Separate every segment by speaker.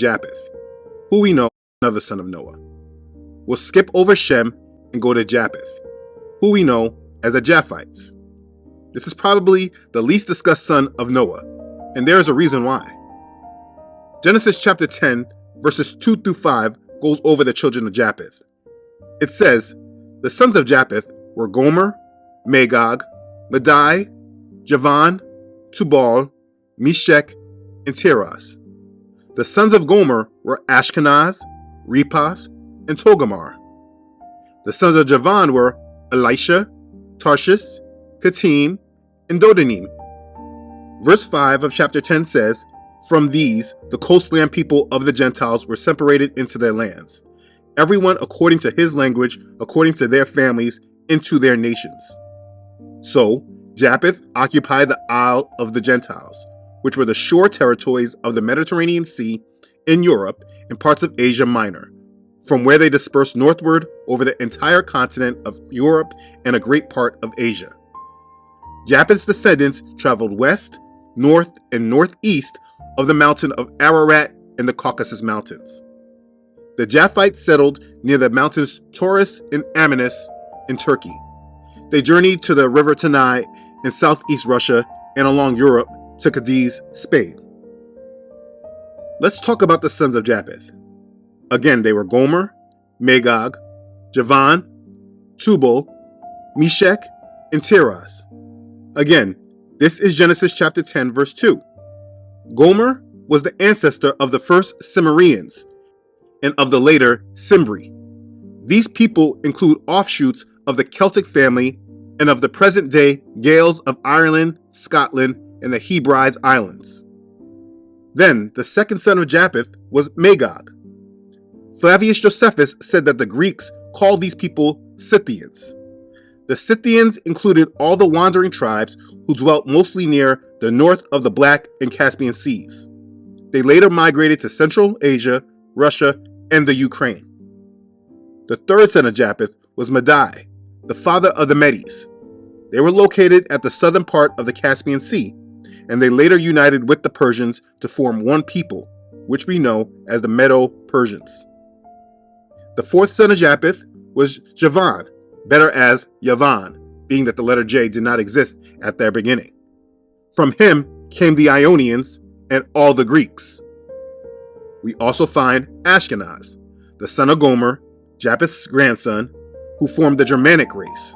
Speaker 1: Japheth, who we know another son of Noah. We'll skip over Shem and go to Japheth, who we know as the Japhites. This is probably the least discussed son of Noah, and there is a reason why. Genesis chapter 10, verses 2 through 5 goes over the children of Japheth. It says, the sons of Japheth were Gomer, Magog, Madai, Javan, Tubal, Meshech, and Tiras. The sons of Gomer were Ashkenaz, Rephath, and Togarmah. The sons of Javan were Elisha, Tarshish, Kittim, and Dodanim. Verse 5 of chapter 10 says, from these, the coastland people of the Gentiles were separated into their lands, everyone according to his language, according to their families, into their nations. So, Japheth occupied the Isle of the Gentiles, which were the shore territories of the Mediterranean Sea in Europe and parts of Asia Minor, from where they dispersed northward over the entire continent of Europe and a great part of Asia. Japheth's descendants traveled west, north, and northeast of the mountain of Ararat and the Caucasus Mountains. The Japhites settled near the mountains Taurus and Amanus in Turkey. They journeyed to the river Tanai in southeast Russia and along Europe to Cadiz, Spain. Let's talk about the sons of Japheth. Again, they were Gomer, Magog, Javan, Tubal, Meshech, and Tiras. Again, this is Genesis chapter 10, verse 2. Gomer was the ancestor of the first Cimmerians and of the later Cimbri. These people include offshoots of the Celtic family and of the present-day Gaels of Ireland, Scotland, and the Hebrides Islands. Then, the second son of Japheth was Magog. Flavius Josephus said that the Greeks called these people Scythians. The Scythians included all the wandering tribes who dwelt mostly near the north of the Black and Caspian Seas. They later migrated to Central Asia, Russia, and the Ukraine. The third son of Japheth was Madai, the father of the Medes. They were located at the southern part of the Caspian Sea, and they later united with the Persians to form one people, which we know as the Medo-Persians. The fourth son of Japheth was Javan, better as Yavan, being that the letter J did not exist at their beginning. From him came the Ionians and all the Greeks. We also find Ashkenaz, the son of Gomer, Japheth's grandson, who formed the Germanic race,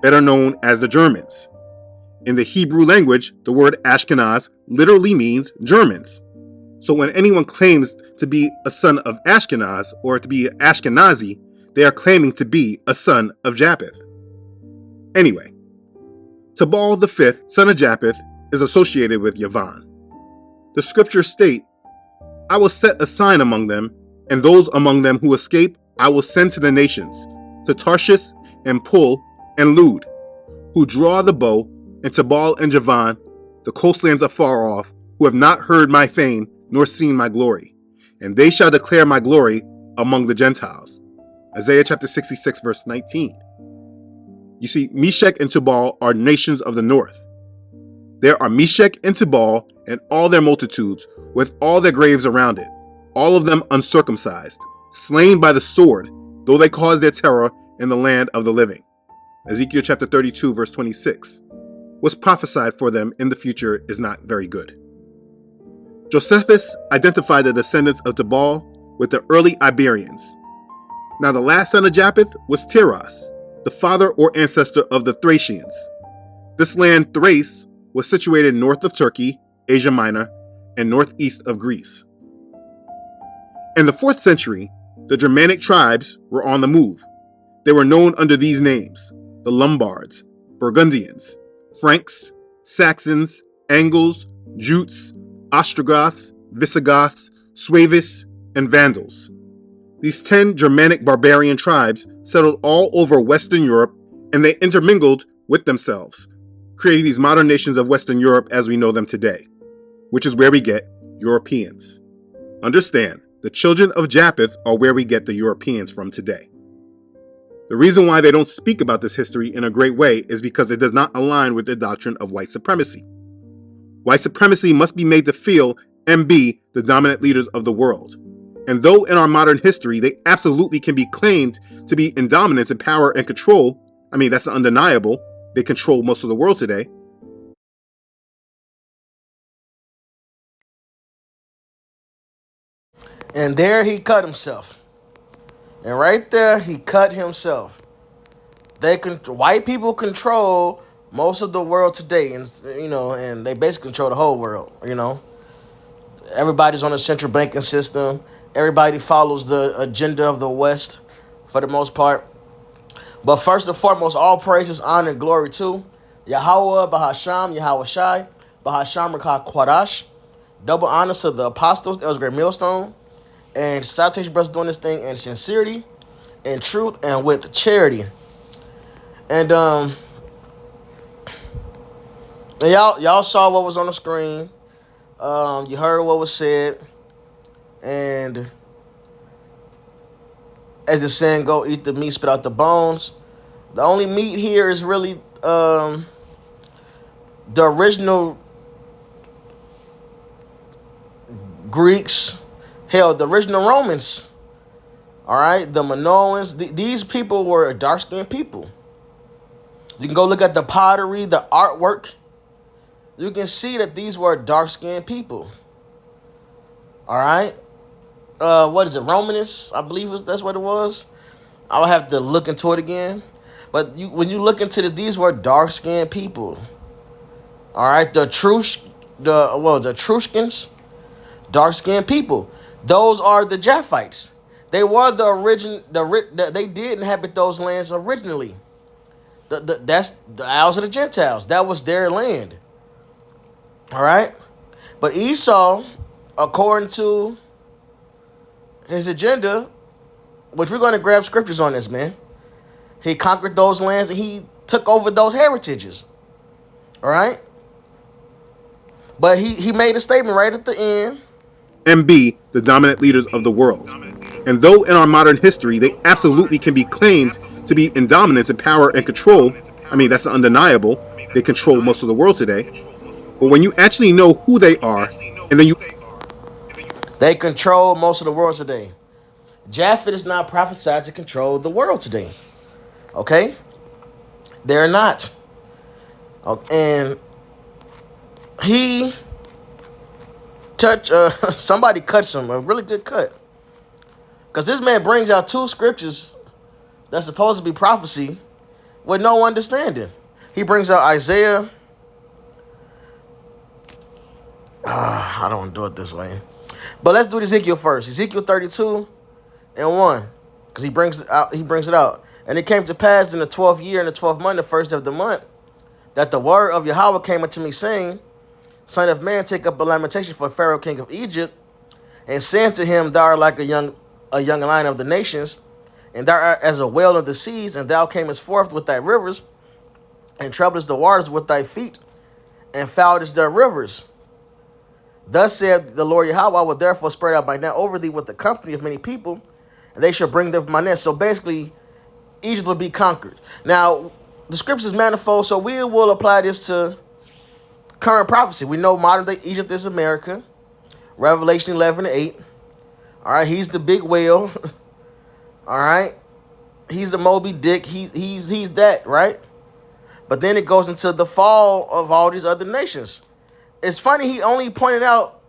Speaker 1: better known as the Germans. In the Hebrew language, the word Ashkenaz literally means Germans. So when anyone claims to be a son of Ashkenaz or to be Ashkenazi, they are claiming to be a son of Japheth. Anyway, Tubal the fifth son of Japheth is associated with Yavan. The scriptures state, I will set a sign among them, and those among them who escape I will send to the nations, to Tarshish and Pul and Lud, who draw the bow, and Tubal and Javan, the coastlands afar off, who have not heard my fame nor seen my glory, and they shall declare my glory among the Gentiles. Isaiah chapter 66, verse 19. You see, Meshech and Tubal are nations of the north. There are Meshech and Tubal and all their multitudes, with all their graves around it, all of them uncircumcised, slain by the sword, though they caused their terror in the land of the living. Ezekiel chapter 32, verse 26. What's prophesied for them in the future is not very good. Josephus identified the descendants of Tubal with the early Iberians. Now the last son of Japheth was Tiras, the father or ancestor of the Thracians. This land, Thrace, was situated north of Turkey, Asia Minor, and northeast of Greece. In the 4th century, the Germanic tribes were on the move. They were known under these names: the Lombards, Burgundians, Franks, Saxons, Angles, Jutes, Ostrogoths, Visigoths, Suevis, and Vandals. These 10 Germanic barbarian tribes settled all over Western Europe, and they intermingled with themselves, creating these modern nations of Western Europe as we know them today, which is where we get Europeans. Understand, the children of Japheth are where we get the Europeans from today. The reason why they don't speak about this history in a great way is because it does not align with their doctrine of white supremacy. White supremacy must be made to feel and B, the dominant leaders of the world. And though in our modern history they absolutely can be claimed to be in dominance in power and control, I mean, that's undeniable, they control most of the world today.
Speaker 2: And there he cut himself. And right there he cut himself. White people control most of the world today, and and they basically control the whole world. Everybody's on a central banking system. Everybody follows the agenda of the West for the most part. But first and foremost, all praises, honor, and glory to Yahweh, Bahasham, Yahweh Shai, Bahasham Rakah Kwadash. Double honors to the apostles, that was a great millstone. And salutation brothers doing this thing in sincerity, in truth, and with charity. And and y'all saw what was on the screen. You heard what was said. And as the saying go, eat the meat, spit out the bones. The only meat here is really the original Greeks, hell, the original Romans. All right, the Minoans. These people were dark-skinned people. You can go look at the pottery, the artwork. You can see that these were dark-skinned people. All right. What is it? Romanus, I believe that's what it was. I'll have to look into it again. But when you look into these were dark-skinned people. All right, the Etruscans, dark-skinned people. Those are the Japhites. They were the origin. They did inhabit those lands originally. That's the Isles of the Gentiles. That was their land. All right, but Esau, according to his agenda, which we're going to grab scriptures on this, man. He conquered those lands and he took over those heritages. All right, but he made a statement right at the end.
Speaker 1: And B, the dominant leaders of the world. And though in our modern history they absolutely can be claimed to be in dominance in power and control, I mean, that's undeniable, they control most of the world today. But when you actually know who they are, and then
Speaker 2: they control most of the world today. Japheth is not prophesied to control the world today. Okay? They're not. And he somebody cuts him, a really good cut. Because this man brings out two scriptures that's supposed to be prophecy with no understanding. He brings out Isaiah. I don't want to do it this way. But let's do Ezekiel first. Ezekiel 32 and 1. Because he brings it out. And it came to pass in the 12th year, in the 12th month, the first of the month, that the word of Yahweh came unto me, saying, Son of man, take up a lamentation for Pharaoh, king of Egypt, and say unto him, Thou art like a young lion of the nations, and thou art as a whale of the seas, and thou camest forth with thy rivers, and troublest the waters with thy feet, and foulest their rivers. Thus said the Lord Yahweh, I will therefore spread out my net over thee with the company of many people, and they shall bring them my net. So basically, Egypt will be conquered. Now, the scriptures manifold, so we will apply this to current prophecy. We know modern day Egypt is America. Revelation 11:8. All right, he's the big whale. All right, he's the Moby Dick. He's that, right? But then it goes into the fall of all these other nations. It's funny he only pointed out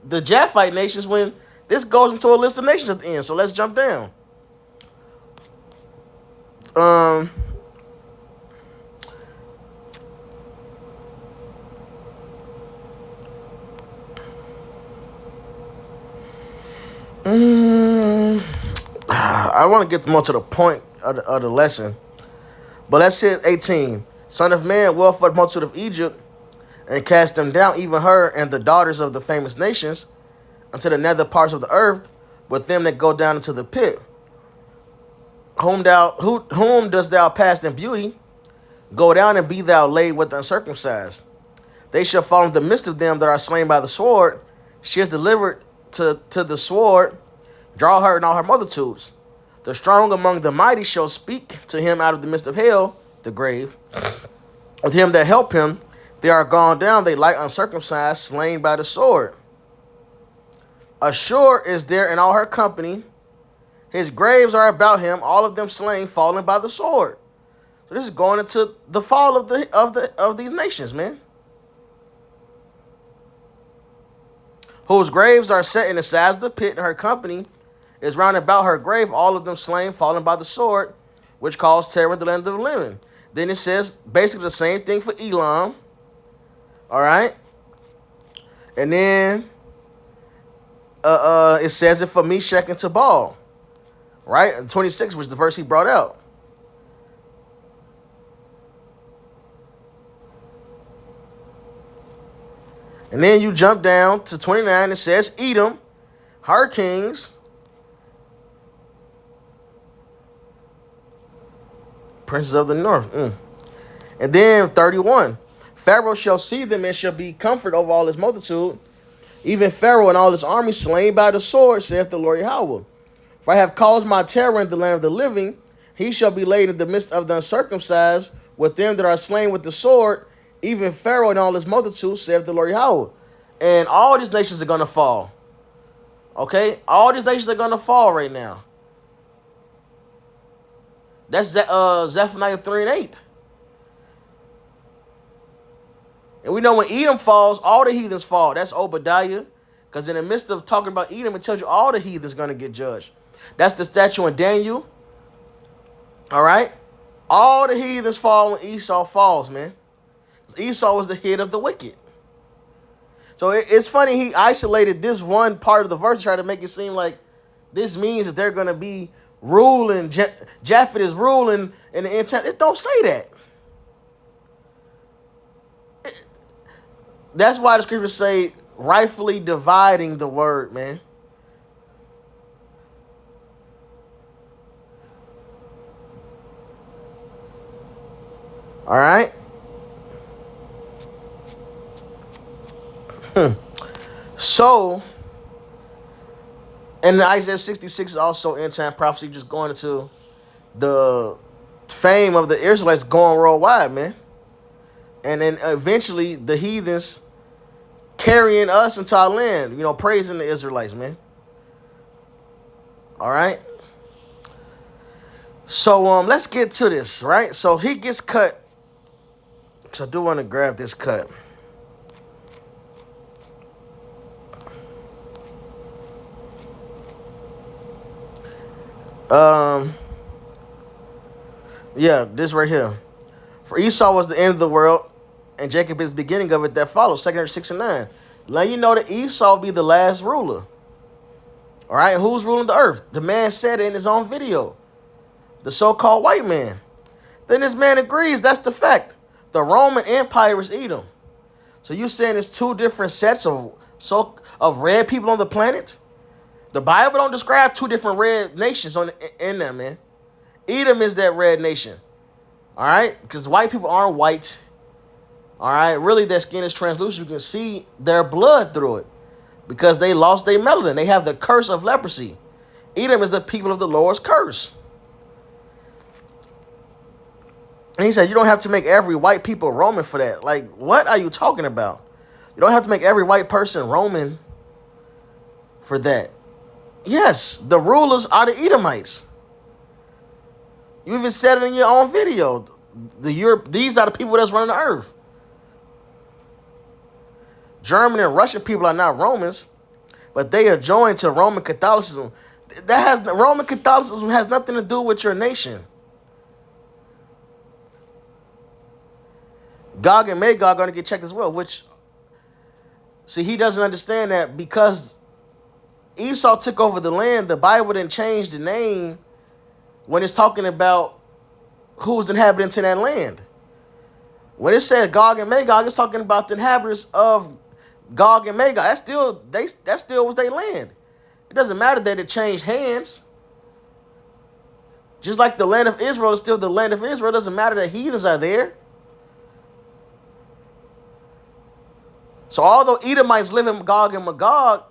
Speaker 2: the Japhite nations when this goes into a list of nations at the end. So let's jump down. I want to get more to the point of the lesson. But let's say 18. Son of man, well for the multitude of Egypt, and cast them down, even her and the daughters of the famous nations, unto the nether parts of the earth, with them that go down into the pit. Whom dost thou pass in beauty? Go down and be thou laid with the uncircumcised. They shall fall in the midst of them that are slain by the sword. She is delivered to the sword. Draw her in all her multitudes. The strong among the mighty shall speak to him out of the midst of hell, the grave. With him that help him, they are gone down, they like uncircumcised, slain by the sword. Ashur is there in all her company. His graves are about him, all of them slain, fallen by the sword. So this is going into the fall of these nations, man. Whose graves are set in the sides of the pit, and her company is round about her grave, all of them slain, fallen by the sword, which caused terror in the land of the living. Then it says basically the same thing for Elam. All right. And then it says it for Meshach and Tubal. Right? And 26 was the verse he brought out. And then you jump down to 29. It says Edom, her kings, princes of the north. And then 31. Pharaoh shall see them and shall be comforted over all his multitude. Even Pharaoh and all his army slain by the sword, saith the Lord Yahweh. For I have caused my terror in the land of the living. He shall be laid in the midst of the uncircumcised with them that are slain with the sword. Even Pharaoh and all his multitude, saith the Lord Yahweh. And all these nations are going to fall. Okay? All these nations are going to fall right now. That's Zephaniah 3 and 8. And we know when Edom falls, all the heathens fall. That's Obadiah. Because in the midst of talking about Edom, it tells you all the heathens going to get judged. That's the statue in Daniel. All right? All the heathens fall when Esau falls, man. Esau was the head of the wicked. So it's funny he isolated this one part of the verse to try to make it seem like this means that they're going to be ruling. Japheth is ruling in the end time. It don't say that. That's why the scriptures say rightfully dividing the word, man. All right. So, and Isaiah 66 is also end time prophecy, just going into the fame of the Israelites going worldwide, man. And then eventually the heathens carrying us into our land, praising the Israelites, man. All right. So let's get to this, right? So he gets cut. So I do want to grab this cut. Yeah, this right here. For Esau was the end of the world, and Jacob is the beginning of it that follows. 269. Let you know that Esau will be the last ruler. All right, who's ruling the earth? The man said it in his own video. The so-called white man. Then this man agrees. That's the fact. The Roman Empire is Edom. So you saying there's two different sets of red people on the planet? The Bible don't describe two different red nations in them, man. Edom is that red nation. All right? Because white people aren't white. All right? Really, their skin is translucent. You can see their blood through it. Because they lost their melanin. They have the curse of leprosy. Edom is the people of the Lord's curse. And he said, you don't have to make every white people Roman for that. Like, what are you talking about? You don't have to make every white person Roman for that. Yes, the rulers are the Edomites. You even said it in your own video. These are the people that's running the earth. German and Russian people are not Romans, but they are joined to Roman Catholicism. Roman Catholicism has nothing to do with your nation. Gog and Magog are going to get checked as well, which, see, he doesn't understand that because Esau took over the land, the Bible didn't change the name when it's talking about who's the inhabitants in that land. When it says Gog and Magog, it's talking about the inhabitants of Gog and Magog. That still was their land. It doesn't matter that it changed hands. Just like the land of Israel is still the land of Israel, it doesn't matter that heathens are there. So although Edomites live in Gog and Magog,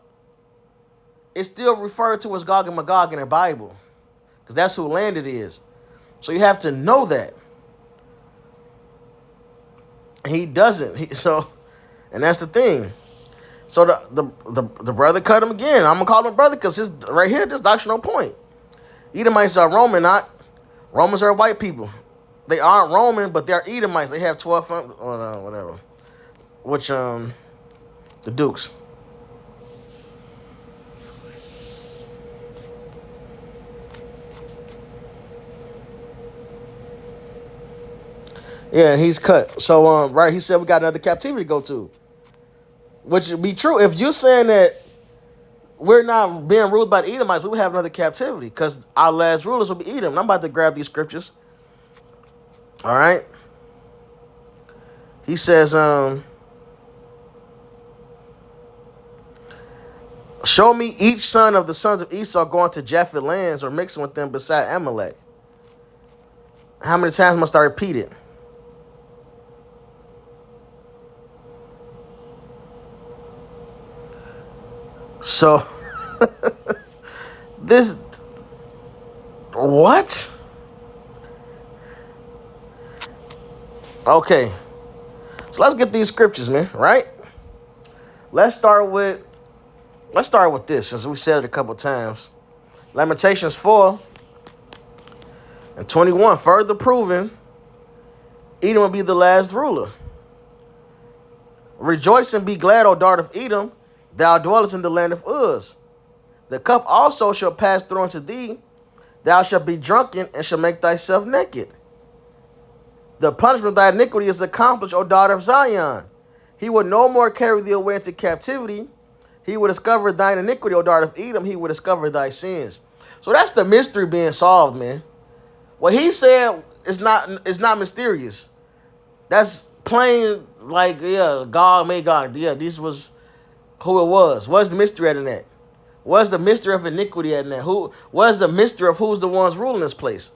Speaker 2: it's still referred to as Gog and Magog in the Bible. Because that's who land it is. So you have to know that. He doesn't. And that's the thing. So the brother cut him again. I'm gonna call him a brother because his right here, this doctrinal point. Edomites are Roman, not Romans are white people. They aren't Roman, but they're Edomites. They have 12, whatever. Which the Dukes. Yeah, and he's cut. So right, he said we got another captivity to go to, which would be true if you're saying that we're not being ruled by the Edomites. We would have another captivity because our last rulers will be Edom. And I'm about to grab these scriptures. All right. He says, show me each son of the sons of Esau going to Japheth lands or mixing with them beside Amalek. How many times must I repeat it? So, this, what? Okay. So let's get these scriptures, man, right? Let's start with this, since we said it a couple times. Lamentations 4 and 21, further proving Edom will be the last ruler. Rejoice and be glad, O daughter of Edom, thou dwellest in the land of Uz. The cup also shall pass through unto thee, thou shalt be drunken and shall make thyself naked. The punishment of thy iniquity is accomplished, O daughter of Zion. He will no more carry thee away into captivity. He will discover thine iniquity, O daughter of Edom. He will discover thy sins. So that's the mystery being solved, man. What he said is not mysterious. That's plain, like, yeah, God made God. Yeah, this was who it was. What's the mystery in that? What's the mystery of iniquity in that? What's the mystery of who's the ones ruling this place?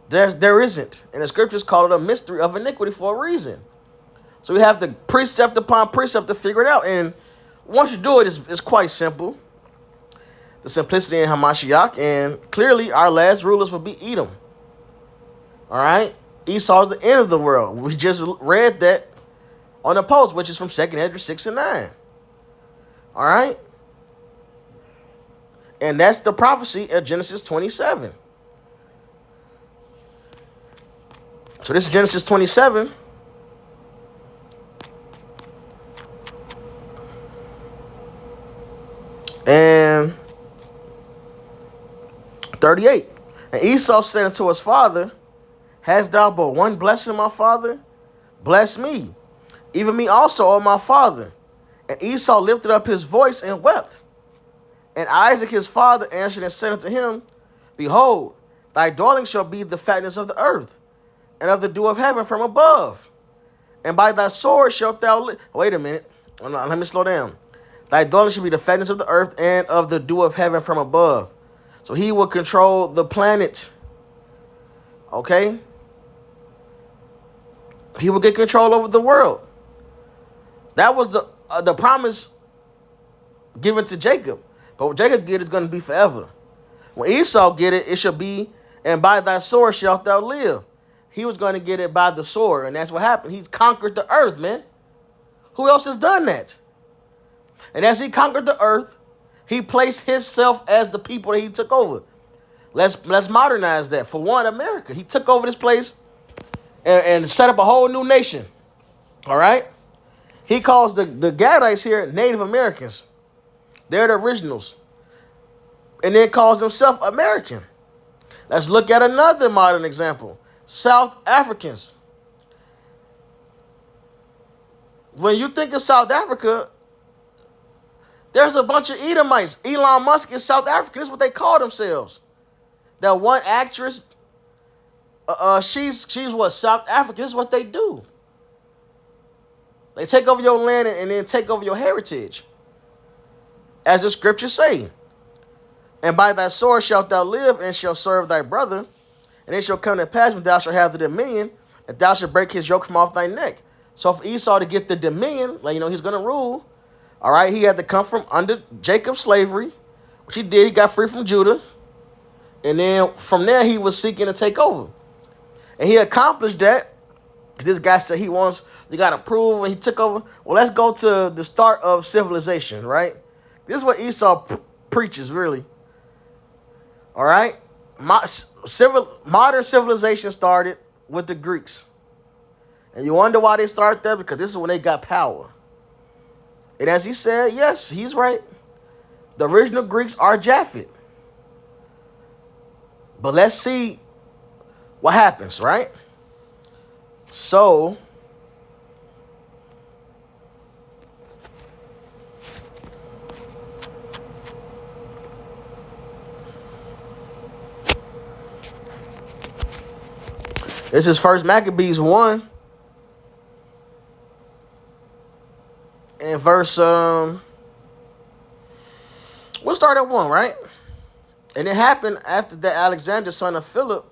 Speaker 2: There isn't. And the scriptures call it a mystery of iniquity for a reason. So we have to precept upon precept to figure it out. And once you do it, it's quite simple. The simplicity in Hamashiach. And clearly, our last rulers will be Edom. All right? Esau is the end of the world. We just read that on the post, which is from 2nd Ezra 6 and 9. All right? And that's the prophecy of Genesis 27. So this is Genesis 27. And 38. And Esau said unto his father, hast thou but one blessing, my father? Bless me, even me also, O my father. And Esau lifted up his voice and wept. And Isaac his father answered and said unto him, behold, thy dwelling shall be the fatness of the earth, and of the dew of heaven from above. And by thy sword shalt thou live. Wait a minute. Let me slow down. Thy dwelling shall be the fatness of the earth and of the dew of heaven from above. So he will control the planet. Okay? He will get control over the world. That was the promise given to Jacob. But what Jacob get is going to be forever. When Esau get it, it shall be, and by thy sword shalt thou live. He was going to get it by the sword, and that's what happened. He's conquered the earth, man. Who else has done that? And as he conquered the earth, he placed himself as the people that he took over. Let's modernize that. For one, America. He took over this place and set up a whole new nation. All right? He calls the Gadites here Native Americans. They're the originals. And then calls himself American. Let's look at another modern example. South Africans. When you think of South Africa, there's a bunch of Edomites. Elon Musk is South African. This is what they call themselves. That one actress, she's what, South African. This is what they do. They take over your land and then take over your heritage. As the scriptures say. And by thy sword shalt thou live, and shalt serve thy brother. And it shall come to pass when thou shalt have the dominion, that thou shalt break his yoke from off thy neck. So for Esau to get the dominion, like, he's going to rule. All right, he had to come from under Jacob's slavery, which he did. He got free from Judah. And then from there, he was seeking to take over. And he accomplished that. This guy said he wants You got to prove when he took over. Well, let's go to the start of civilization, right? This is what Esau preaches, really. All right? Modern civilization started with the Greeks. And you wonder why they started there? Because this is when they got power. And as he said, yes, he's right. The original Greeks are Japheth. But let's see what happens, right? So, this is First Maccabees 1 and verse we'll start at 1, right? And it happened after that Alexander, son of Philip,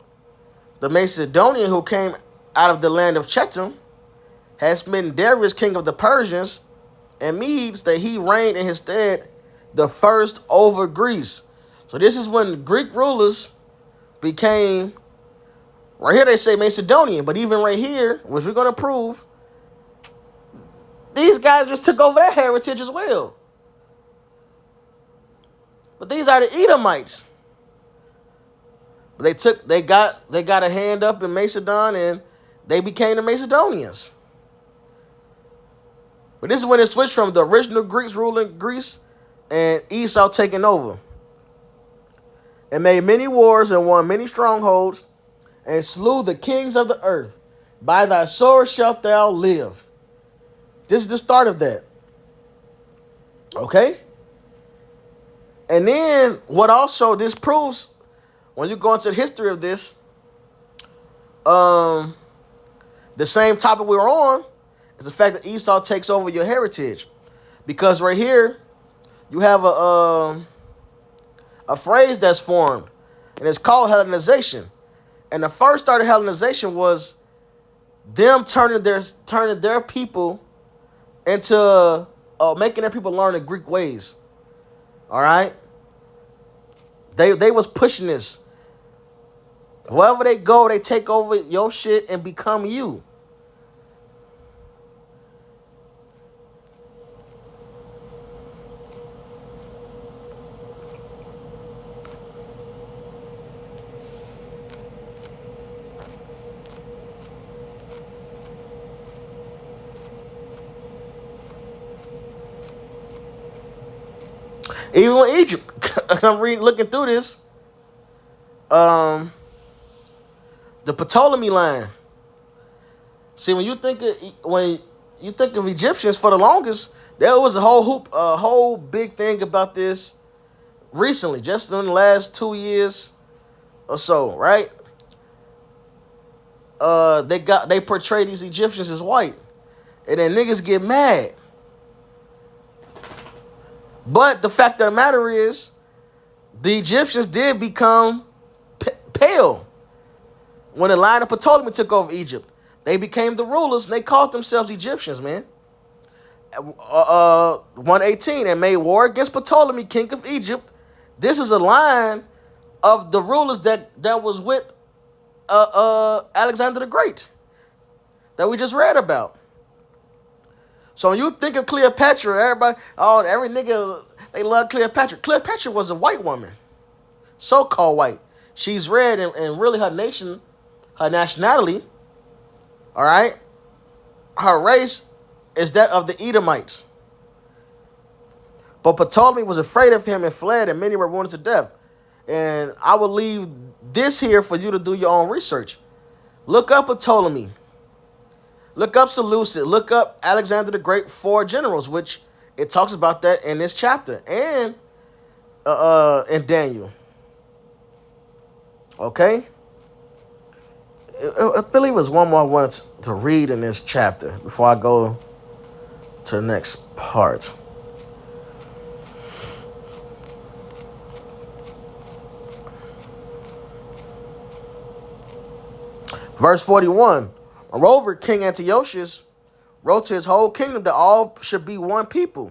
Speaker 2: the Macedonian, who came out of the land of Chetam, had smitten Darius, king of the Persians and Medes, that he reigned in his stead the first over Greece. So this is when Greek rulers became, right here they say Macedonian, but even right here, which we're going to prove, these guys just took over their heritage as well. But these are the Edomites. They got a hand up in Macedon, and they became the Macedonians. But this is when it switched from the original Greeks ruling Greece and Esau taking over. And made many wars and won many strongholds and slew the kings of the earth. By thy sword shalt thou live. This is the start of that. Okay? And then what also this proves, when you go into the history of this, the same topic we were on is the fact that Esau takes over your heritage. Because right here, you have a phrase that's formed, and it's called Hellenization. And the first start of Hellenization was them turning their people into making their people learn the Greek ways. All right? They was pushing this. Wherever they go, they take over your shit and become you. Even with Egypt, I'm looking through this. The Ptolemy line. See, when you think of Egyptians, for the longest, there was a whole big thing about this recently, just in the last 2 years or so, right? They portray these Egyptians as white, and then niggas get mad. But the fact of the matter is, the Egyptians did become pale when the line of Ptolemy took over Egypt. They became the rulers, and they called themselves Egyptians, man. 118, and made war against Ptolemy, king of Egypt. This is a line of the rulers that was with Alexander the Great that we just read about. So when you think of Cleopatra, every nigga, they love Cleopatra. Cleopatra was a white woman, so-called white. She's red, and really her nationality, all right, her race is that of the Edomites. But Ptolemy was afraid of him and fled, and many were wounded to death. And I will leave this here for you to do your own research. Look up Ptolemy. Look up Seleucid. Look up Alexander the Great, 4 generals, which it talks about that in this chapter and in Daniel. Okay? I believe there's one more I wanted to read in this chapter before I go to the next part. Verse 41. Moreover, King Antiochus wrote to his whole kingdom that all should be one people,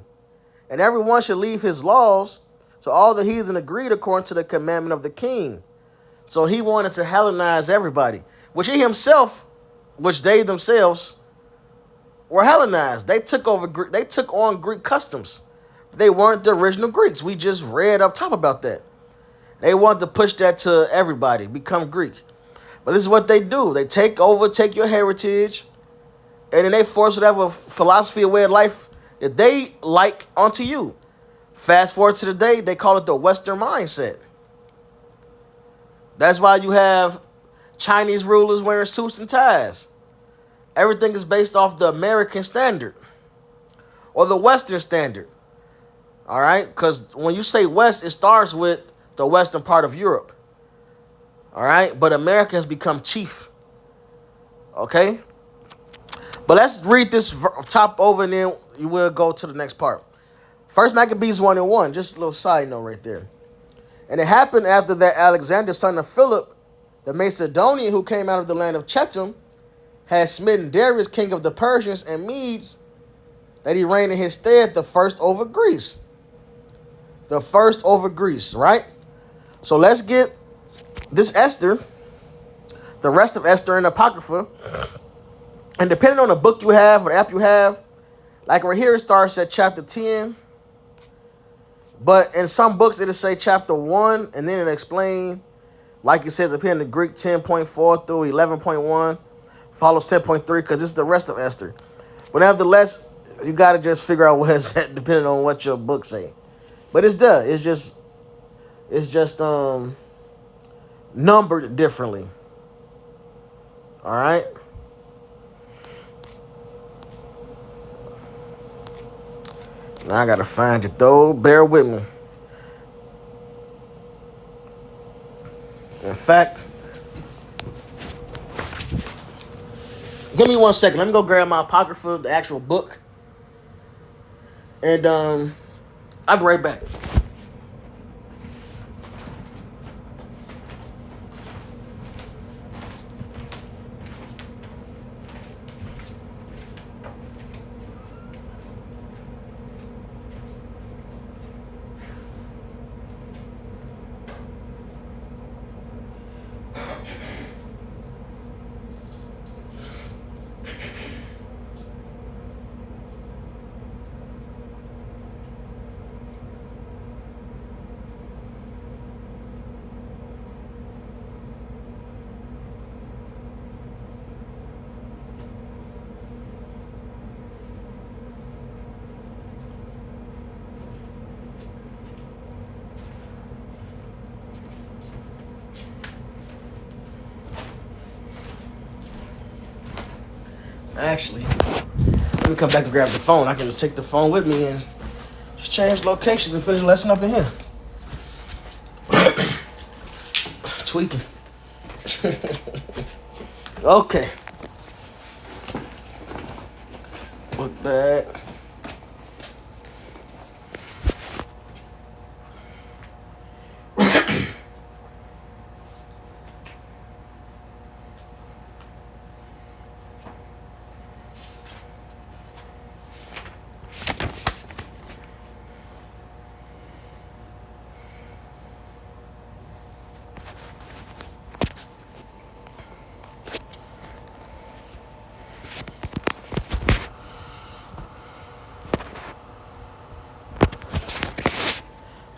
Speaker 2: and everyone should leave his laws. So all the heathen agreed according to the commandment of the king. So he wanted to Hellenize everybody, which they themselves were Hellenized. They took over. They took on Greek customs. They weren't the original Greeks. We just read up top about that. They wanted to push that to everybody, become Greek. But this is what they do. They take over, take your heritage, and then they force whatever philosophy or way of life that they like onto you. Fast forward to today, they call it the Western mindset. That's why you have Chinese rulers wearing suits and ties. Everything is based off the American standard or the Western standard. All right? Because when you say West, it starts with the western part of Europe. All right? But America has become chief. Okay? But let's read this top over and then you will go to the next part. First Maccabees 1:1. Just a little side note right there. And it happened after that Alexander, son of Philip, the Macedonian who came out of the land of Chetam, had smitten Darius, king of the Persians and Medes, that he reigned in his stead, the first over Greece. The first over Greece, right? So let's get this Esther, the rest of Esther and Apocrypha. And depending on the book you have or the app you have, like right here, it starts at chapter 10. But in some books, it'll say chapter 1, and then it'll explain, like it says up here in the Greek, 10.4 through 11.1, follows 10.3, because this is the rest of Esther. But nevertheless, you got to just figure out where it's at, depending on what your book say. But it's there. It's just numbered differently. All right? Now I got to find it, though. Bear with me. In fact, give me 1 second. Let me go grab my Apocrypha, the actual book. And I'll be right back. Actually, let me come back and grab the phone. I can just take the phone with me and just change locations and finish the lesson up in here. Tweaking. Okay. Look back.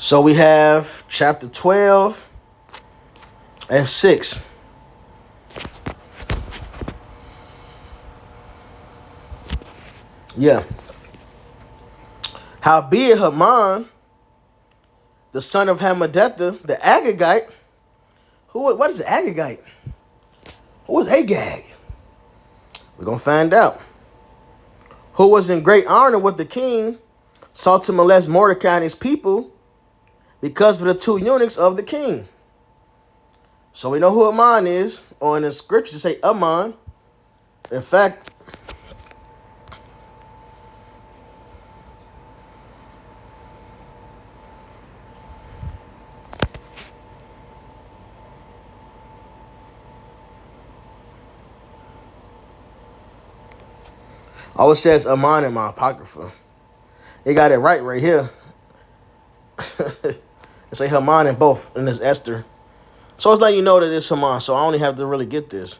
Speaker 2: So we have chapter 12 and 6. Yeah. Howbeit Haman, the son of Hammedatha, the Agagite. What is Agagite? Who was Agag? We're going to find out. Who was in great honor with the king, sought to molest Mordecai and his people because of the 2 eunuchs of the king. So we know who Ammon is, or in the scriptures to say Ammon. In fact, always says Ammon in my Apocrypha. They got it right here. It say Haman in both, in this Esther. So it's letting you know that it's Haman, so I only have to really get this.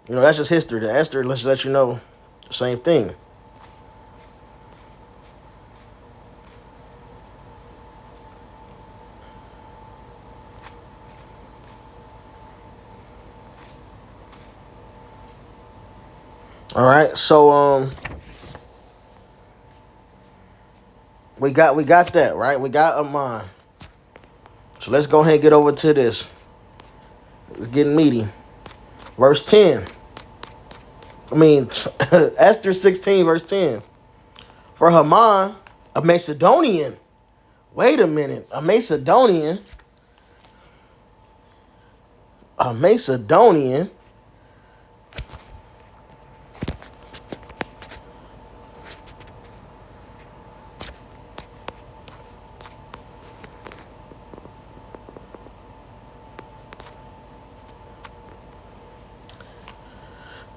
Speaker 2: You know, that's just history. The Esther, let's let you know, Same thing. All right, so we got that right. We got Amon. So let's go ahead and get over to this. It's getting meaty. Verse 10. I mean, Esther 16, verse 10. For Haman, a Macedonian. Wait a minute. A Macedonian. A Macedonian.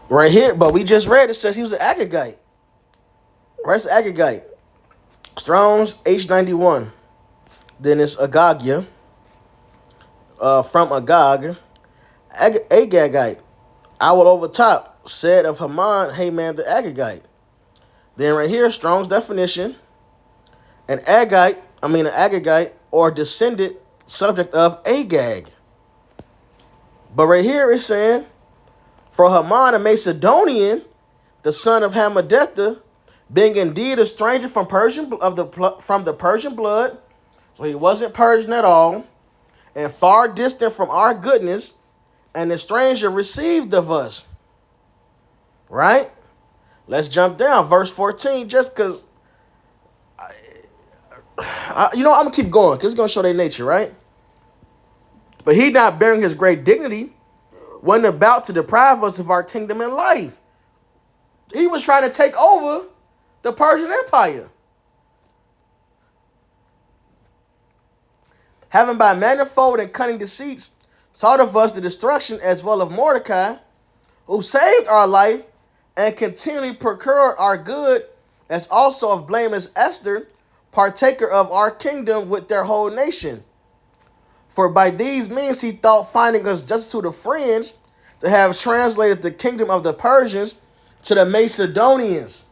Speaker 2: Right here, but we just read it says he was an Agagite. Right, it's Agagite. Strong's H91. Then it's Agagia. From Agag. Agagite. I will overtop. Said of Haman, hey man, the Agagite. Then right here, Strong's definition. An Agagite or descendant subject of Agag. But right here it's saying, for Haman, a Macedonian, the son of Hammedatha, being indeed a stranger from the Persian blood, so he wasn't Persian at all, and far distant from our goodness, and the stranger received of us. Right? Let's jump down, verse 14, just because, I'm going to keep going, because it's going to show their nature, right? But he not bearing his great dignity, wasn't about to deprive us of our kingdom and life. He was trying to take over the Persian Empire. Having by manifold and cunning deceits sought of us the destruction as well of Mordecai, who saved our life and continually procured our good, as also of blameless Esther, partaker of our kingdom with their whole nation. For by these means he thought, finding us destitute of friends, to have translated the kingdom of the Persians to the Macedonians.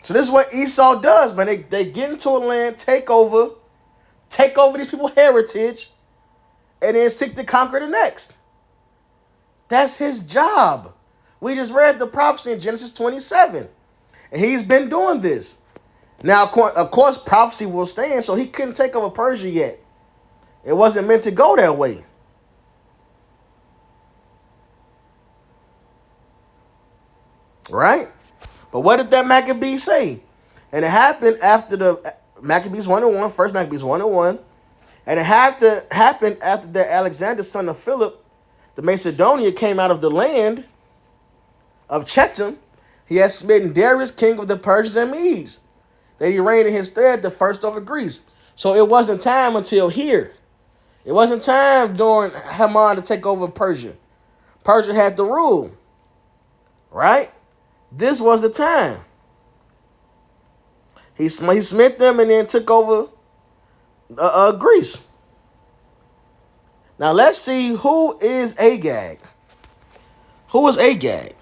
Speaker 2: So this is what Esau does, man. They get into a land, take over these people's heritage, and then seek to conquer the next. That's his job. We just read the prophecy in Genesis 27. And he's been doing this. Now, of course, prophecy will stand, so he couldn't take over Persia yet. It wasn't meant to go that way. Right? But what did that Maccabee say? And it happened after the Maccabees 101, first Maccabees 101. And it happened after that Alexander, son of Philip, the Macedonia, came out of the land of Chetam. He had smitten Darius, king of the Persians and Medes, that he reigned in his stead, the first over Greece. So it wasn't time until here. It wasn't time during Haman to take over Persia. Persia had the rule. Right? This was the time. He smit them and then took over Greece. Now let's see, who is Agag? Who is Agag?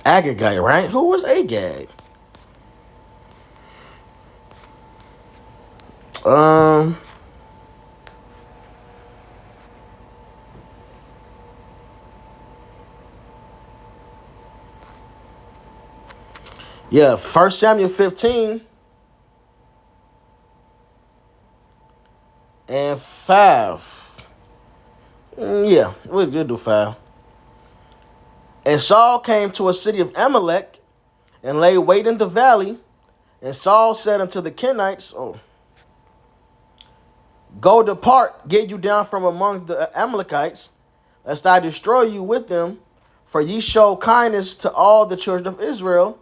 Speaker 2: Agagite, right? Who was Agag? Yeah, 1 Samuel 15 and 5. Yeah, we'll do 5. And Saul came to a city of Amalek and lay wait in the valley. And Saul said unto the Kenites, go depart, get you down from among the Amalekites, lest I destroy you with them. For ye show kindness to all the children of Israel.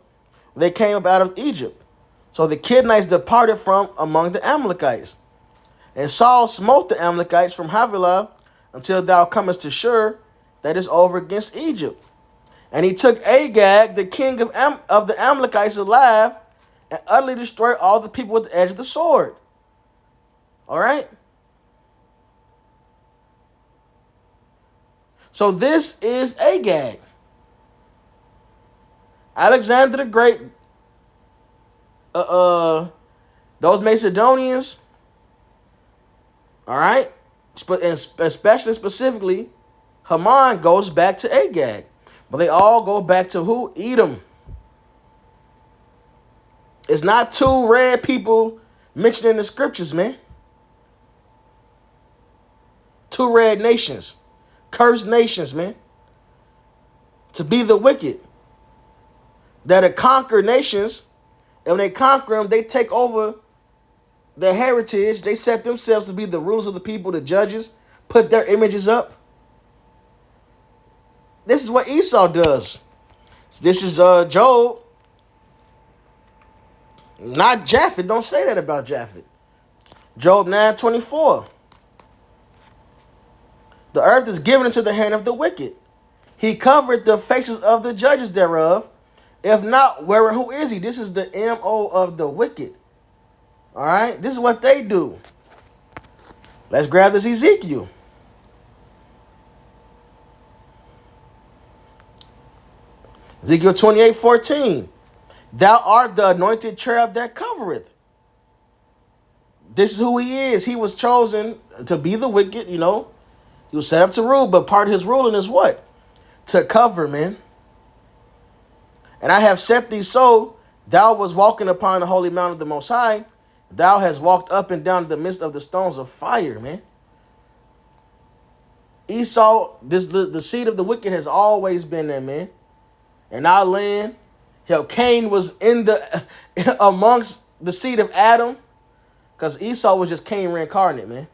Speaker 2: They came up out of Egypt. So the Kenites departed from among the Amalekites. And Saul smote the Amalekites from Havilah until thou comest to Shur, that is over against Egypt. And he took Agag, the king of the Amalekites, alive, and utterly destroy all the people with the edge of the sword. All right? So this is Agag. Alexander the Great, uh, uh, those Macedonians, all right? And especially specifically, Haman goes back to Agag. But they all go back to who? Edom. It's not two red people mentioned in the scriptures, man. Two red nations. Cursed nations, man. To be the wicked. That are conquer nations. And when they conquer them, they take over their heritage. They set themselves to be the rulers of the people, the judges. Put their images up. This is what Esau does. This is Job. Not Japheth. Don't say that about Japheth. Job 9:24. The earth is given into the hand of the wicked. He covered the faces of the judges thereof. If not, where and who is he? This is the MO of the wicked. All right? This is what they do. Let's grab this Ezekiel. Ezekiel 28:14. Thou art the anointed cherub that covereth. This is who he is. He was chosen to be the wicked, you know. He was set up to rule, but part of his ruling is what? To cover, man. And I have set thee so, thou was walking upon the holy mount of the Most High. Thou hast walked up and down in the midst of the stones of fire, man. Esau, the seed of the wicked has always been there, man. In our land, hell, Cain was in the amongst the seed of Adam, because Esau was just Cain reincarnate, man.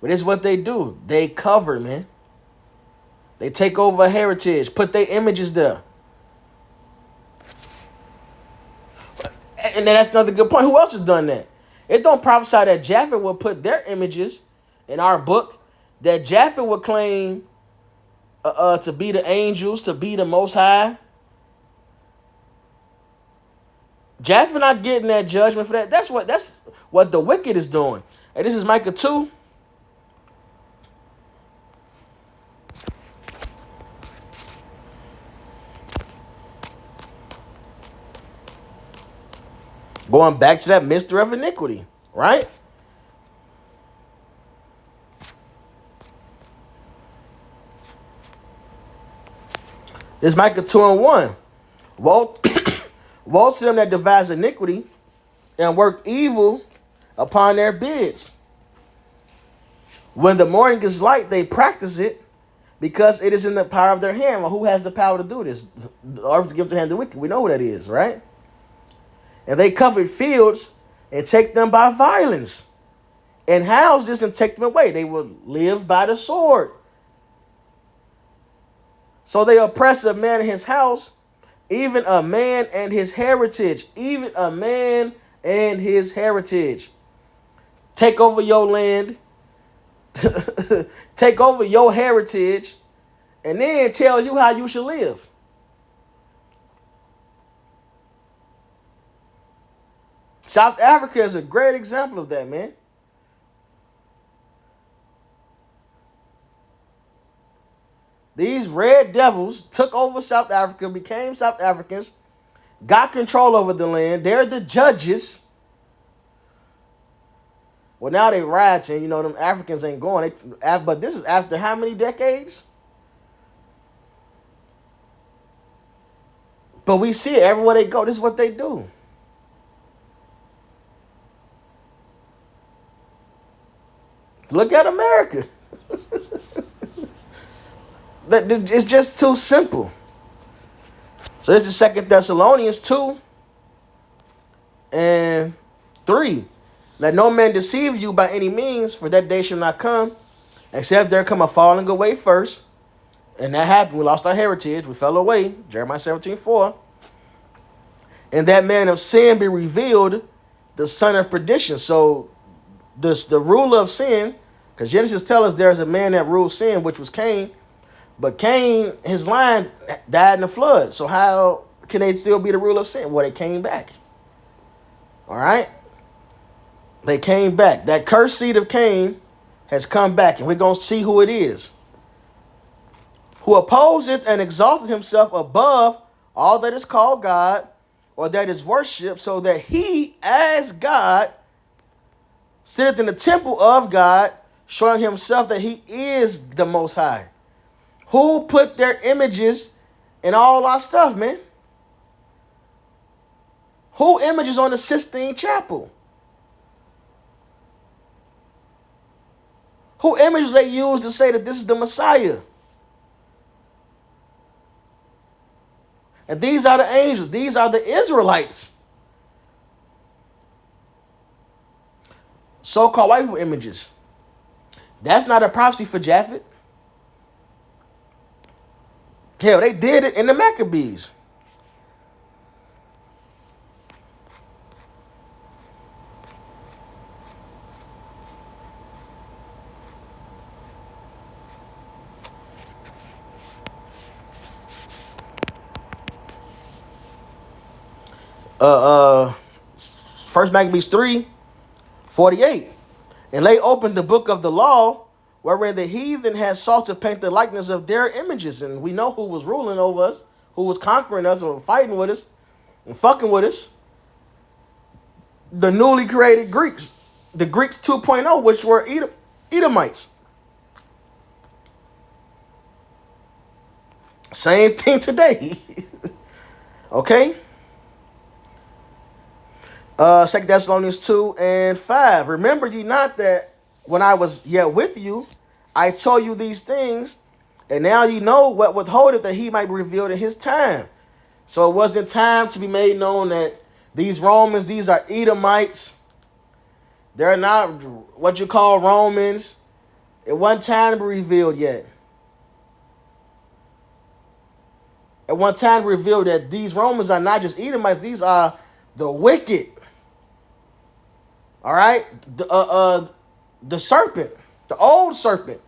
Speaker 2: But it's what they do. They cover, man. They take over a heritage, put their images there. And that's another good point. Who else has done that? It don't prophesy that Japheth will put their images in our book, that Japheth would claim to be the angels, to be the Most High. Japheth not getting that judgment for that. That's what the wicked is doing. And this is Micah 2. Going back to that mystery of iniquity, right? This is Micah 2:1. Woe, woe to them that devise iniquity and work evil upon their beds. When the morning is light, they practice it because it is in the power of their hand. Well, who has the power to do this? The earth is given to the hand of the wicked. We know who that is, right? And they covet fields and take them by violence, and houses and take them away. They will live by the sword. So they oppress a man in his house, even a man and his heritage. Even a man and his heritage. Take over your land. Take over your heritage. And then tell you how you should live. South Africa is a great example of that, man. These red devils took over South Africa, became South Africans, got control over the land. They're the judges. Well, now they rioting. You know, them Africans ain't going. But this is after how many decades? But we see it everywhere they go. This is what they do. Look at America. It's just too simple. So this is 2 Thessalonians 2:3. Let no man deceive you by any means, for that day shall not come, except there come a falling away first. And that happened. We lost our heritage. We fell away. Jeremiah 17:4. And that man of sin be revealed, the son of perdition. So the ruler of sin, because Genesis tells us there's a man that ruled sin, which was Cain. But Cain, his line died in the flood. So how can they still be the rule of sin? Well, they came back. All right? They came back. That cursed seed of Cain has come back, and we're going to see who it is. Who opposeth and exalted himself above all that is called God or that is worshipped, so that he, as God, sitteth in the temple of God, showing himself that he is the Most High. Who put their images in all our stuff, man? Who images on the Sistine Chapel? Who images they use to say that this is the Messiah? And these are the angels. These are the Israelites. So-called white people images. That's not a prophecy for Japheth. Hell, they did it in the Maccabees. Uh, uh, First Maccabees 3:48. And lay open the book of the law, wherein the heathen had sought to paint the likeness of their images. And we know who was ruling over us, who was conquering us and fighting with us and fucking with us. The newly created Greeks. The Greeks 2.0, which were Edomites. Same thing today. Okay? 2 Thessalonians 2:5. Remember ye not that when I was yet with you, I told you these things, and now you know what withholdeth that he might be revealed in his time. So it wasn't time to be made known that these Romans, these are Edomites. They're not what you call Romans. It wasn't time to be revealed yet. At one time revealed that these Romans are not just Edomites, these are the wicked. All right? The serpent, the old serpent.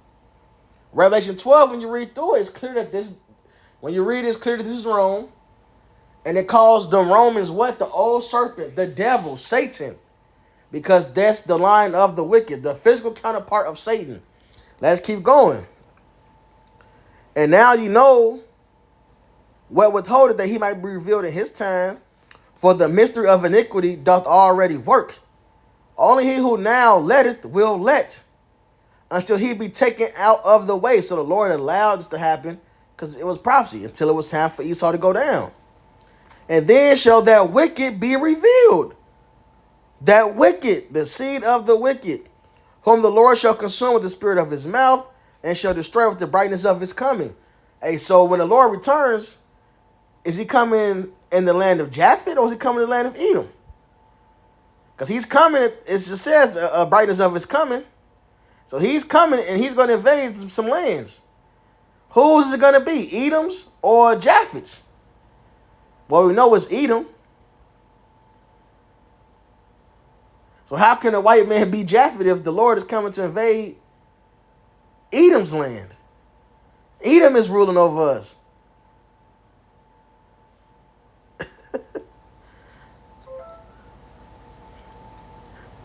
Speaker 2: Revelation 12, when you read through it, it's clear that this, when you read it, it's clear that this is Rome. And it calls the Romans what? The old serpent, the devil, Satan. Because that's the line of the wicked, the physical counterpart of Satan. Let's keep going. And now you know what withholdeth that he might be revealed in his time, for the mystery of iniquity doth already work. Only he who now letteth will let, until he be taken out of the way. So the Lord allowed this to happen because it was prophecy, until it was time for Esau to go down. And then shall that wicked be revealed. That wicked, the seed of the wicked, whom the Lord shall consume with the spirit of his mouth, and shall destroy with the brightness of his coming. Hey, so when the Lord returns, is he coming in the land of Japheth, or is he coming in the land of Edom? Because he's coming, it just says a brightness of his coming. So he's coming and he's going to invade some lands. Who's it going to be? Edom's or Japheth's? Well, we know it's Edom. So how can a white man be Japheth if the Lord is coming to invade Edom's land? Edom is ruling over us.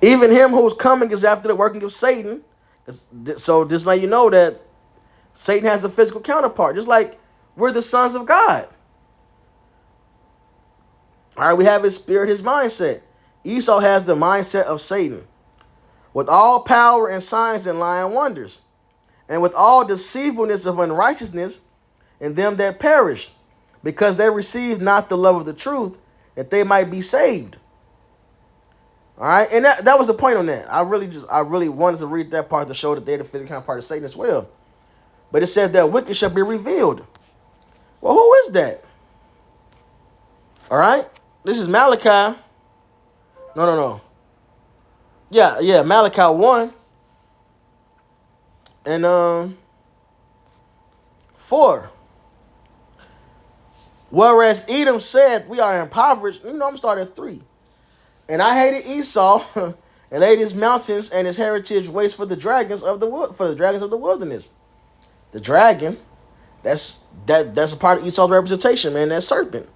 Speaker 2: Even him who's coming is after the working of Satan. So just like you know that Satan has a physical counterpart. Just like we're the sons of God. All right, we have his spirit, his mindset. Esau has the mindset of Satan. With all power and signs and lying wonders. And with all deceivableness of unrighteousness in them that perish. Because they receive not the love of the truth, that they might be saved. All right, and that was the point on that. I really wanted to read that part to show that they're the physical part of Satan as well. But it said that wicked shall be revealed. Well, who is that? All right, this is Malachi. No. Yeah, Malachi 1 and 4. Whereas Edom said, we are impoverished. I'm gonna start at 3. And I hated Esau and laid his mountains and his heritage waste for the dragons of the wilderness. The dragon, that's a part of Esau's representation, man. That serpent.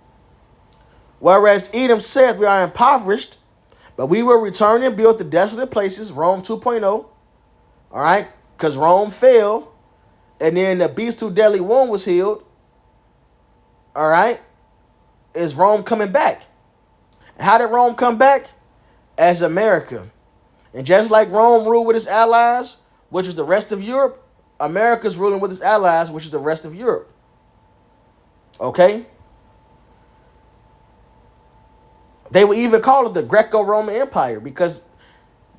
Speaker 2: Whereas Edom said, we are impoverished, but we will return and build the desolate places, Rome 2.0, all right? Because Rome fell, and then the beast who deadly wound was healed, all right? Is Rome coming back? How did Rome come back? As America. And just like Rome ruled with its allies, which is the rest of Europe, America's ruling with its allies, which is the rest of Europe. Okay? They would even call it the Greco-Roman Empire because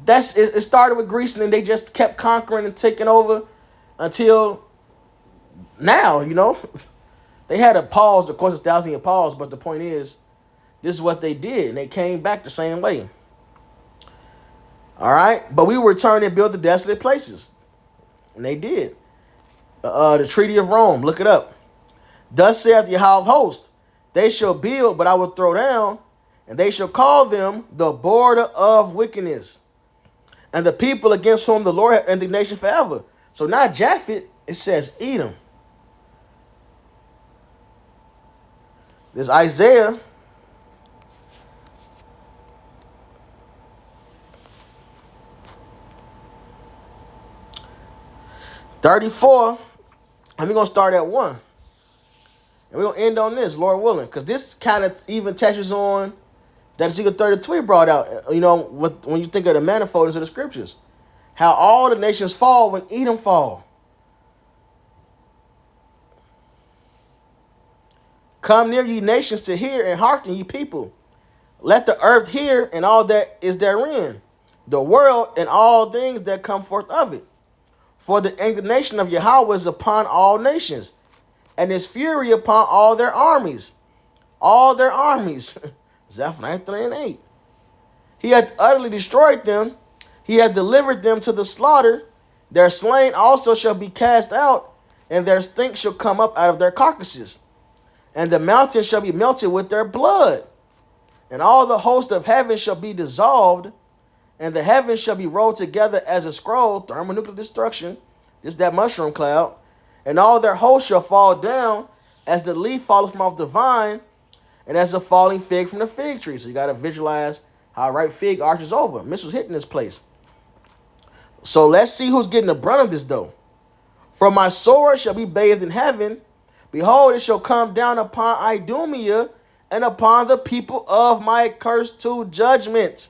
Speaker 2: it started with Greece and then they just kept conquering and taking over until now, you know. They had a pause, of course, 1,000-year pause, but the point is, this is what they did, and they came back the same way. All right? But we returned and built the desolate places, and they did. The Treaty of Rome, look it up. Thus saith Yahweh of hosts, they shall build, but I will throw down, and they shall call them the border of wickedness, and the people against whom the Lord hath indignation forever. So not Japheth, it says Edom. There's Isaiah 34, and we're going to start at 1. And we're going to end on this, Lord willing, because this kind of even touches on that Ezekiel 32 brought out, you know, when you think of the manifoldness of the scriptures. How all the nations fall when Edom fall. Come near, ye nations, to hear, and hearken, ye people. Let the earth hear, and all that is therein, the world, and all things that come forth of it. For the indignation of Yahweh is upon all nations, and his fury upon all their armies. All their armies. Zephaniah 3 and 8. He hath utterly destroyed them. He hath delivered them to the slaughter. Their slain also shall be cast out, and their stink shall come up out of their carcasses. And the mountains shall be melted with their blood. And all the host of heaven shall be dissolved, and the heavens shall be rolled together as a scroll, thermonuclear destruction, this is that mushroom cloud, and all their hosts shall fall down as the leaf falleth from off the vine, and as a falling fig from the fig tree. So you got to visualize how a ripe fig arches over. Missiles hitting this place. So let's see who's getting the brunt of this though. For my sword shall be bathed in heaven. Behold, it shall come down upon Idumea and upon the people of my curse to judgment.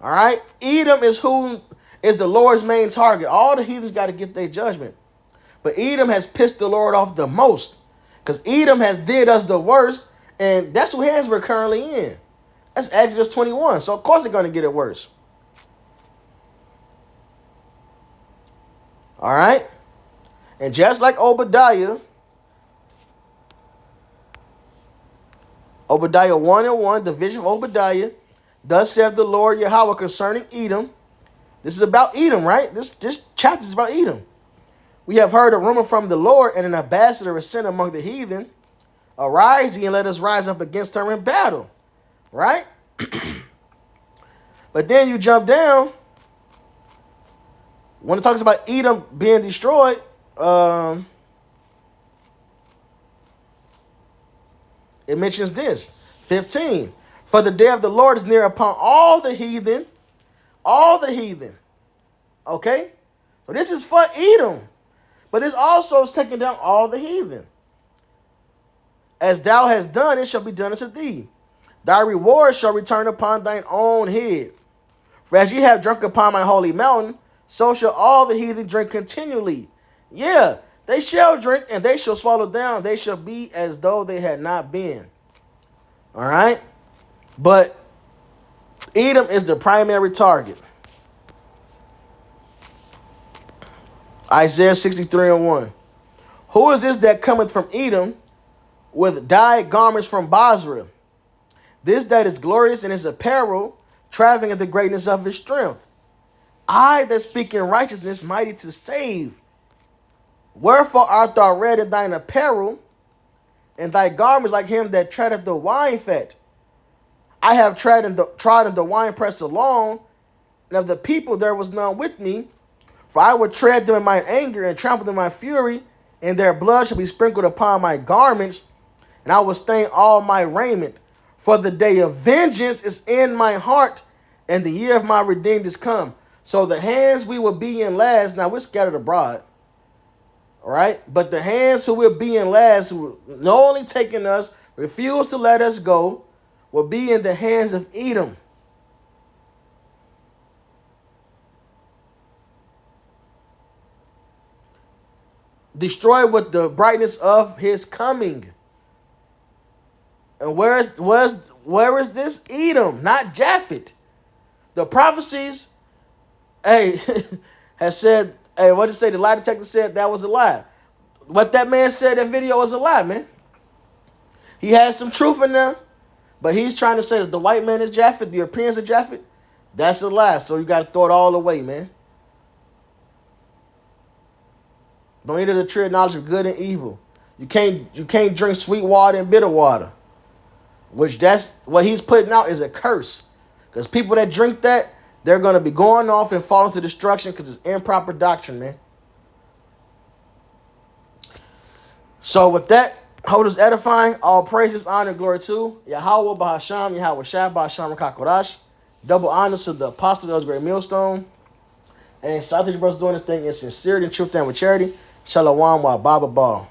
Speaker 2: All right, Edom is who is the Lord's main target. All the heathens got to get their judgment. But Edom has pissed the Lord off the most because Edom has did us the worst, and that's who hands we're currently in. That's Exodus 21. So, of course, they're going to get it worse. All right? And just like Obadiah 1 and 1, the vision of Obadiah, thus saith the Lord Yahweh concerning Edom. This is about Edom, right? This chapter is about Edom. We have heard a rumor from the Lord, and an ambassador is sent among the heathen. Arise ye, and let us rise up against her in battle. Right? But then you jump down. When it talks about Edom being destroyed, it mentions this. 15. For the day of the Lord is near upon all the heathen. All the heathen. Okay? So this is for Edom. But this also is taking down all the heathen. As thou hast done, it shall be done unto thee. Thy reward shall return upon thine own head. For as ye have drunk upon my holy mountain, so shall all the heathen drink continually. Yeah, they shall drink, and they shall swallow down. They shall be as though they had not been. All right? But Edom is the primary target. Isaiah 63 and 1. Who is this that cometh from Edom with dyed garments from Basra? This that is glorious in his apparel, traveling in the greatness of his strength. I that speak in righteousness, mighty to save. Wherefore art thou red in thine apparel, and thy garments like him that treadeth the wine fat? I have trodden the winepress alone, and of the people there was none with me. For I would tread them in mine anger and trample them in my fury, and their blood shall be sprinkled upon my garments, and I will stain all my raiment. For the day of vengeance is in my heart, and the year of my redeemed is come. So the hands we will be in last, now we're scattered abroad, all right? But the hands who will be in last, who not only taking us, refuse to let us go, will be in the hands of Edom. Destroyed with the brightness of his coming. And where is this? Edom, not Japheth. The prophecies, hey, has said, hey, what did it say? The lie detector said that was a lie. What that man said in that video was a lie, man. He had some truth in there, but he's trying to say that the white man is Japheth, the Europeans are Japheth. That's a lie. So you got to throw it all away, man. Don't eat of the tree of knowledge of good and evil. You can't drink sweet water and bitter water. Which that's what he's putting out is a curse. Because people that drink that, they're going to be going off and falling to destruction because it's improper doctrine, man. So with that, hold us edifying. All praises, honor, and glory to Yahweh Bahasham, Yahweh Shah Bahasham Kakodash. Double honors to the apostle of the great millstone. And South Asian brothers doing this thing in sincerity and truth and with charity. Shalom wa Baba Ball.